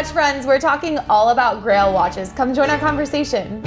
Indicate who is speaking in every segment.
Speaker 1: watch friends. We're talking all about Grail watches. Come join our conversation.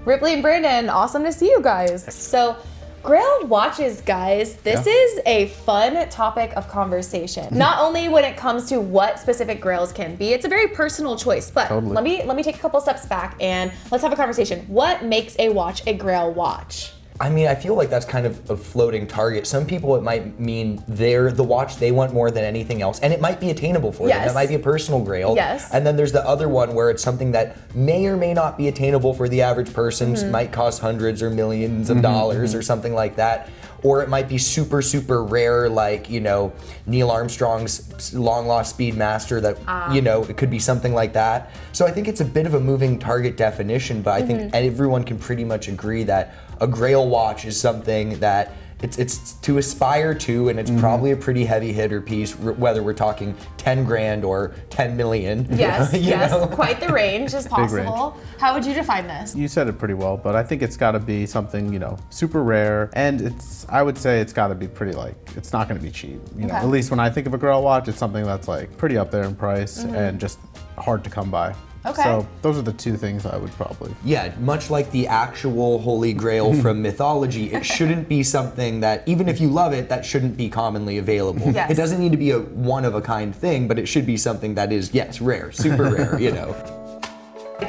Speaker 1: Ripley and Brandon, awesome to see you guys. So, Grail watches, guys, this is a fun topic of conversation. Not only when it comes to what specific Grails can be, it's a very personal choice, but let me take a couple steps back and let's have a conversation. What makes a watch a Grail watch?
Speaker 2: I mean, I feel like that's kind of a floating target. Some people, it might mean they're the watch they want more than anything else, and it might be attainable for them. It might be a personal Grail.
Speaker 1: Yes.
Speaker 2: And then there's the other one where it's something that may or may not be attainable for the average person, might cost hundreds or millions of dollars or something like that. Or it might be super, super rare, like, you know, Neil Armstrong's long-lost Speedmaster that, you know, it could be something like that. So I think it's a bit of a moving target definition, but I think everyone can pretty much agree that a Grail watch is something that it's to aspire to, and it's probably a pretty heavy hitter piece, whether we're talking 10 grand or 10 million.
Speaker 1: Yes, yes,
Speaker 2: know?
Speaker 1: Quite the range is possible.
Speaker 3: Range.
Speaker 1: How would you define this?
Speaker 3: You said it pretty well, but I think it's got to be something, you know, super rare, and I would say it's got to be pretty, like, it's not going to be cheap. You know, at least when I think of a Grail watch, it's something that's like pretty up there in price and just hard to come by.
Speaker 1: Okay.
Speaker 3: So those are the two things I would probably.
Speaker 2: Yeah, much like the actual Holy Grail from mythology, it shouldn't be something that, even if you love it, that shouldn't be commonly available.
Speaker 1: Yes.
Speaker 2: It doesn't need to be a one-of-a-kind thing, but it should be something that is, yes, rare, super rare, you know.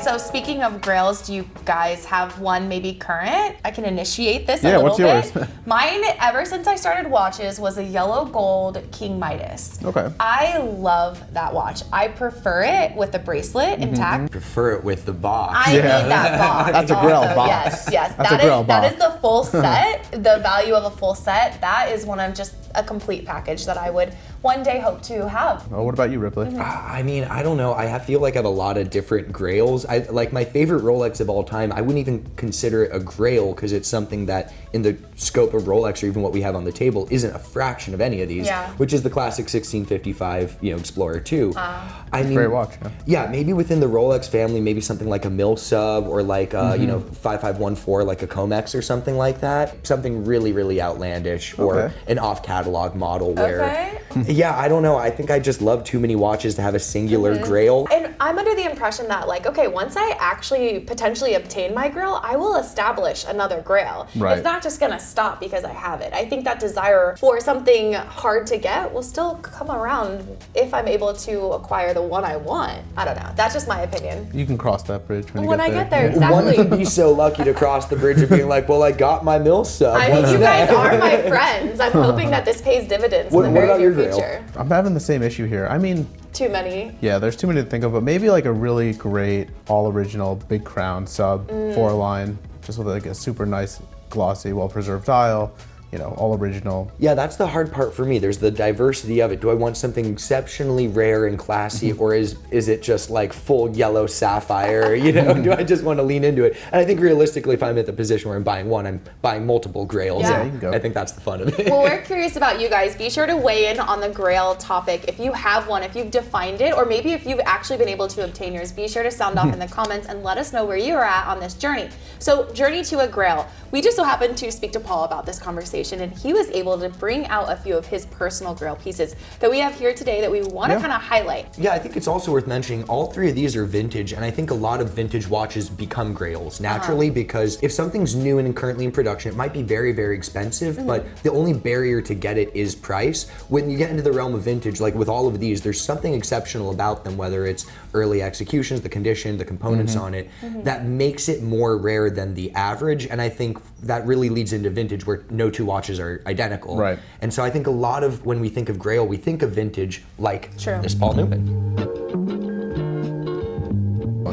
Speaker 1: So speaking of Grails, do you guys have one maybe current? I can initiate this a
Speaker 3: Yeah,
Speaker 1: little
Speaker 3: what's
Speaker 1: bit.
Speaker 3: yours?
Speaker 1: Mine, ever since I started watches, was a yellow gold King Midas.
Speaker 3: Okay.
Speaker 1: I love that watch. I prefer it with the bracelet intact.
Speaker 2: Prefer it with the box.
Speaker 1: I need that box.
Speaker 3: That's a Grail
Speaker 1: also.
Speaker 3: box.
Speaker 1: Yes, yes.
Speaker 3: That's a Grail
Speaker 1: that
Speaker 3: box.
Speaker 1: is the full set. The value of a full set. That is one of just a complete package that I would one day hope to have.
Speaker 3: Oh, what about you, Ripley?
Speaker 2: I mean, I don't know. I feel like I have a lot of different Grails. Like my favorite Rolex of all time, I wouldn't even consider it a Grail because it's something that in the scope of Rolex or even what we have on the table isn't a fraction of any of these, which is the classic 1655, you know, Explorer 2. I mean,
Speaker 3: Great watch.
Speaker 2: Yeah, maybe within the Rolex family, maybe something like a Milsub or like you know, 5514, like a Comex or something like that. Something really, really outlandish or an off-catalog model where, yeah, I don't know. I think I just love too many watches to have a singular Grail.
Speaker 1: And I'm under the impression that, like, okay, once I actually potentially obtain my Grail, I will establish another Grail.
Speaker 3: Right.
Speaker 1: It's not just gonna stop because I have it. I think that desire for something hard to get will still come around if I'm able to acquire the one I want. I don't know. That's just my opinion.
Speaker 3: You can cross that bridge when you
Speaker 1: When
Speaker 3: get
Speaker 1: I
Speaker 3: there.
Speaker 1: get there,
Speaker 2: One
Speaker 1: exactly.
Speaker 2: could be so lucky to cross the bridge of being like, well, I got my Milsub.
Speaker 1: I mean, you guys are my friends. I'm hoping that this pays dividends in the
Speaker 2: What
Speaker 1: very
Speaker 2: about
Speaker 1: near
Speaker 2: your Grail?
Speaker 1: future.
Speaker 3: I'm having the same issue here. I mean,
Speaker 1: Too many.
Speaker 3: yeah, there's too many to think of, but maybe like a really great, all original, big crown sub 4-line, just with like a super nice, glossy, well-preserved dial. You know, all original.
Speaker 2: Yeah, that's the hard part for me. There's the diversity of it. Do I want something exceptionally rare and classy, or is it just like full yellow sapphire? You know, do I just want to lean into it? And I think realistically, if I'm at the position where I'm buying one, I'm buying multiple Grails.
Speaker 1: Yeah.
Speaker 3: You can go.
Speaker 2: I think that's the fun of it.
Speaker 1: Well, we're curious about you guys. Be sure to weigh in on the Grail topic. If you have one, if you've defined it, or maybe if you've actually been able to obtain yours, be sure to sound off in the comments and let us know where you are at on this journey. So, journey to a Grail. We just so happened to speak to Paul about this conversation, and he was able to bring out a few of his personal Grail pieces that we have here today that we want to kind of highlight.
Speaker 2: Yeah, I think it's also worth mentioning all three of these are vintage, and I think a lot of vintage watches become Grails naturally because if something's new and currently in production, it might be very, very expensive, but the only barrier to get it is price. When you get into the realm of vintage, like with all of these, there's something exceptional about them, whether it's early executions, the condition, the components on it, that makes it more rare than the average, and I think that really leads into vintage where no two watches are identical.
Speaker 3: Right.
Speaker 2: And so I think a lot of when we think of Grail, we think of vintage like this Paul Newman.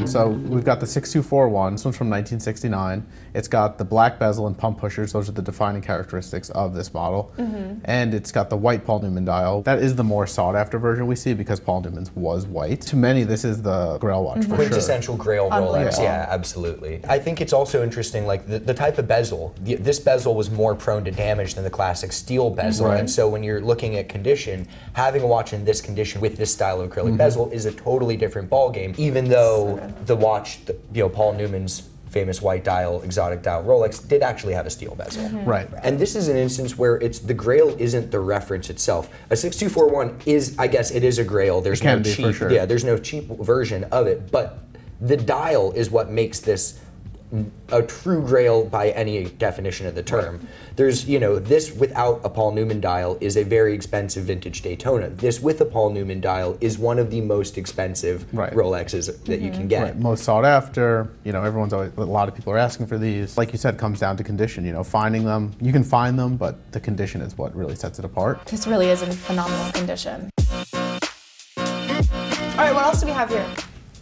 Speaker 3: So we've got the 6241. This one's from 1969. It's got the black bezel and pump pushers. Those are the defining characteristics of this model. And it's got the white Paul Newman dial. That is the more sought after version we see because Paul Newman's was white. To many, this is the Grail watch for sure.
Speaker 2: Quintessential Grail Rolex, yeah, absolutely. I think it's also interesting, like the type of bezel. This bezel was more prone to damage than the classic steel bezel, and so when you're looking at condition, having a watch in this condition with this style of acrylic bezel is a totally different ballgame. Even though the watch, Paul Newman's famous white dial, exotic dial Rolex, did actually have a steel bezel.
Speaker 3: Right.
Speaker 2: And this is an instance where it's the Grail isn't the reference itself. A 6241 is, I guess, it is a Grail. There's no cheap, there's no cheap version of it, but the dial is what makes this a true Grail by any definition of the term. There's, this without a Paul Newman dial is a very expensive vintage Daytona. This with a Paul Newman dial is one of the most expensive Rolexes that you can get.
Speaker 3: Right. Most sought after. Everyone's always, a lot of people are asking for these. Like you said, it comes down to condition. Finding them, you can find them, but the condition is what really sets it apart.
Speaker 1: This really is in phenomenal condition. All right, what else do we have here?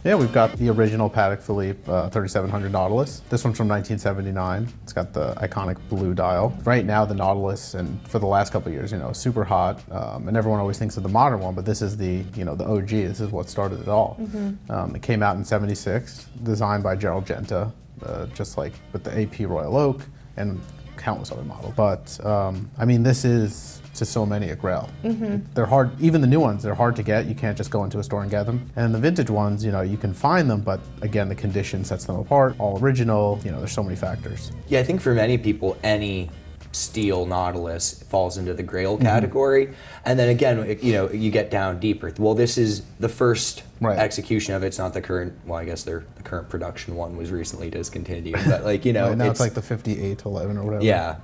Speaker 3: Yeah, we've got the original Patek Philippe 3700 Nautilus. This one's from 1979. It's got the iconic blue dial. Right now, the Nautilus, and for the last couple of years, super hot. And everyone always thinks of the modern one, but this is the OG. This is what started it all. It came out in '76, designed by Gerald Genta, just like with the AP Royal Oak and countless other models. But this is to so many a Grail. They're hard, even the new ones, they're hard to get. You can't just go into a store and get them. And the vintage ones, you can find them, but again, the condition sets them apart. All original, there's so many factors.
Speaker 2: Yeah, I think for many people, any steel Nautilus falls into the Grail category. And then again, you get down deeper. Well, this is the first execution of it. It's not the current, well, I guess the current production one was recently discontinued, but
Speaker 3: now it's like the 5811 or whatever.
Speaker 2: Yeah,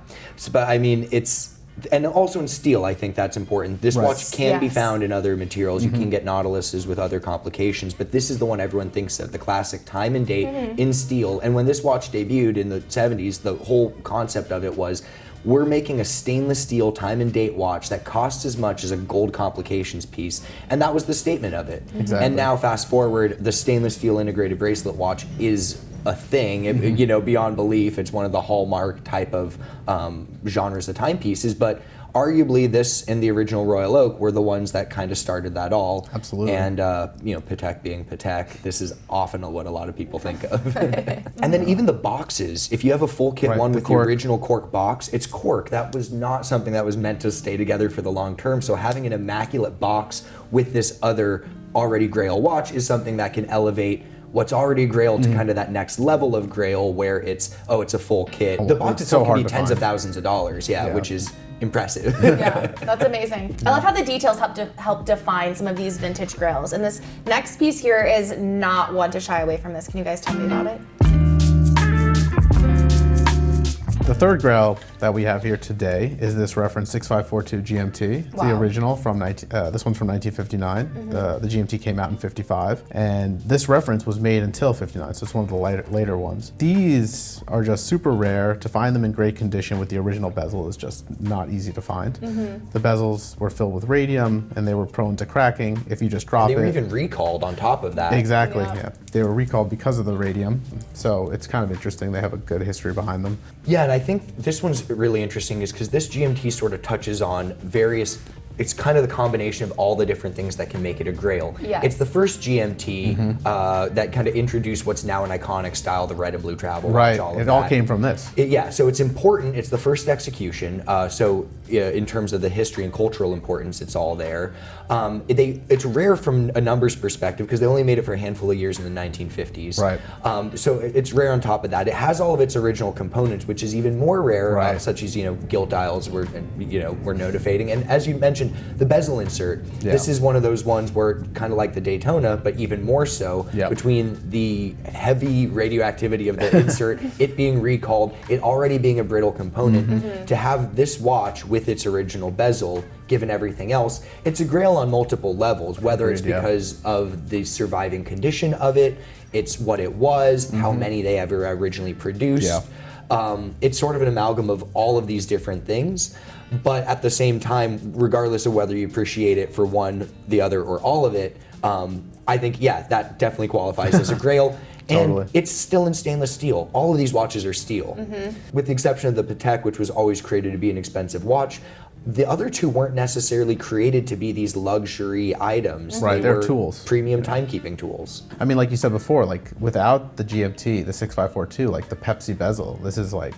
Speaker 2: but it's, and also in steel, I think that's important. This watch can be found in other materials. You can get Nautiluses with other complications, but this is the one everyone thinks of, the classic time and date in steel. And when this watch debuted in the 70s, the whole concept of it was, we're making a stainless steel time and date watch that costs as much as a gold complications piece. And that was the statement of it.
Speaker 3: Exactly.
Speaker 2: And now fast forward, the stainless steel integrated bracelet watch is a thing, beyond belief. It's one of the hallmark type of genres of timepieces, but arguably this and the original Royal Oak were the ones that kind of started that all.
Speaker 3: Absolutely.
Speaker 2: And Patek being Patek, this is often what a lot of people think of. And then even the boxes, if you have a full kit one with the original cork box, it's cork. That was not something that was meant to stay together for the long term. So having an immaculate box with this other already Grail watch is something that can elevate what's already Grail to kind of that next level of Grail where it's a full kit. The box itself can be tens of thousands of dollars, which is impressive.
Speaker 1: Yeah, that's amazing. I love how the details help define some of these vintage Grails. And this next piece here is not one to shy away from this. Can you guys tell me about it?
Speaker 3: The third Grail that we have here today is this reference 6542 GMT. It's the original from this one's from 1959. The GMT came out in 55, and this reference was made until 59, so it's one of the later ones. These are just super rare. To find them in great condition with the original bezel is just not easy to find. The bezels were filled with radium, and they were prone to cracking if you just drop it.
Speaker 2: They were even recalled on top of that.
Speaker 3: Exactly, yeah. They were recalled because of the radium, so it's kind of interesting. They have a good history behind them.
Speaker 2: Yeah, and I think this one's really interesting is because this GMT sort of touches on various, it's kind of the combination of all the different things that can make it a Grail.
Speaker 1: Yes.
Speaker 2: It's the first GMT that kind of introduced what's now an iconic style, the red and blue travel watch, all of
Speaker 3: it
Speaker 2: that.
Speaker 3: all came from this.
Speaker 2: So it's important. It's the first execution. In terms of the history and cultural importance, it's all there. It's rare from a numbers perspective because they only made it for a handful of years in the 1950s.
Speaker 3: Right.
Speaker 2: So it's rare on top of that. It has all of its original components, which is even more rare, such as gilt dials we're notifying. And as you mentioned, the bezel insert. Yeah. This is one of those ones where kind of like the Daytona, but even more so, between the heavy radioactivity of the insert, it being recalled, it already being a brittle component, to have this watch with its original bezel, given everything else, it's a Grail on multiple levels, whether it's because of the surviving condition of it, it's what it was, how many they ever originally produced. It's sort of an amalgam of all of these different things, but at the same time, regardless of whether you appreciate it for one, the other, or all of it, I think, that definitely qualifies as a Grail. And it's still in stainless steel. All of these watches are steel. With the exception of the Patek, which was always created to be an expensive watch, the other two weren't necessarily created to be these luxury items.
Speaker 3: Right, they're tools.
Speaker 2: Premium timekeeping tools.
Speaker 3: I mean, like you said before, like without the GMT, the 6542, like the Pepsi bezel, this is like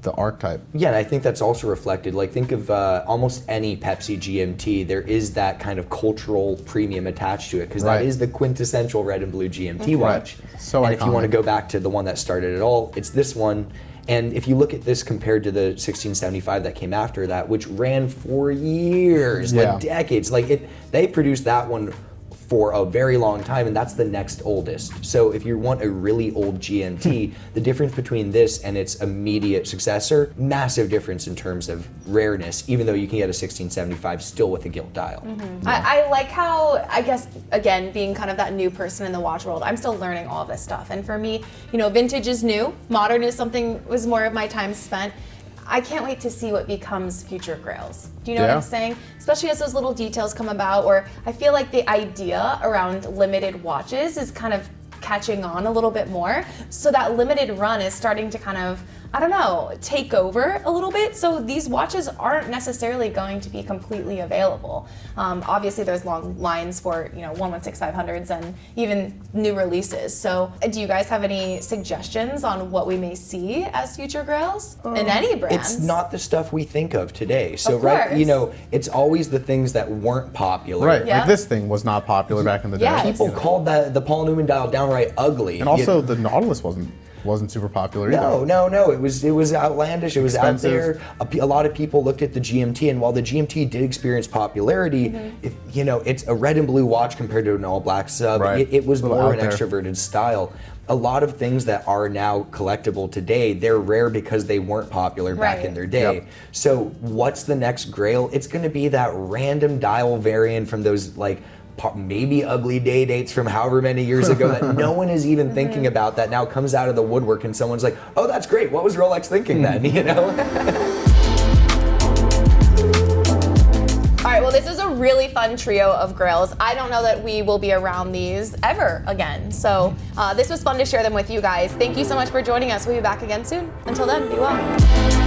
Speaker 3: the archetype.
Speaker 2: Yeah, and I think that's also reflected. Like, think of almost any Pepsi GMT. There is that kind of cultural premium attached to it because that is the quintessential red and blue GMT watch.
Speaker 3: Right. So
Speaker 2: and
Speaker 3: iconic.
Speaker 2: if you want to go back to the one that started it all, it's this one. And if you look at this compared to the 1675 that came after that, which ran for years, like decades, like they produced that one for a very long time, and that's the next oldest. So if you want a really old GMT, the difference between this and its immediate successor, massive difference in terms of rareness, even though you can get a 1675 still with a gilt dial.
Speaker 1: I like how, I guess, again, being kind of that new person in the watch world, I'm still learning all this stuff. And for me, you know, vintage is new, modern is something was more of my time spent. I can't wait to see what becomes future Grails. Do you know what I'm saying? Especially as those little details come about, or I feel like the idea around limited watches is kind of catching on a little bit more. So that limited run is starting to kind of, I don't know, take over a little bit. So these watches aren't necessarily going to be completely available. Obviously there's long lines for, you know, 116-500s and even new releases. So do you guys have any suggestions on what we may see as future Grails in any brands?
Speaker 2: It's not the stuff we think of today. So,
Speaker 1: Of
Speaker 2: right,
Speaker 1: course.
Speaker 2: you know, it's always the things that weren't popular.
Speaker 3: Right,
Speaker 1: Yeah.
Speaker 3: like this thing was not popular back in the day.
Speaker 1: Yes.
Speaker 2: People called the Paul Newman dial downright ugly.
Speaker 3: And also the Nautilus wasn't super popular either.
Speaker 2: No. It was outlandish. It was
Speaker 3: Expensive.
Speaker 2: out there. A lot of people looked at the GMT, and while the GMT did experience popularity, you know, it's a red and blue watch compared to an all black sub.
Speaker 3: Right.
Speaker 2: It was
Speaker 3: A little
Speaker 2: more
Speaker 3: out
Speaker 2: an
Speaker 3: there.
Speaker 2: extroverted style. A lot of things that are now collectible today, they're rare because they weren't popular back
Speaker 1: Right.
Speaker 2: in their day.
Speaker 3: Yep.
Speaker 2: So what's the next Grail? It's going to be that random dial variant from those like maybe ugly day dates from however many years ago that no one is even thinking about, that now comes out of the woodwork and someone's like, oh, that's great. What was Rolex thinking then? You know?
Speaker 1: All right, well, this is a really fun trio of Grails. I don't know that we will be around these ever again. So this was fun to share them with you guys. Thank you so much for joining us. We'll be back again soon. Until then, be well.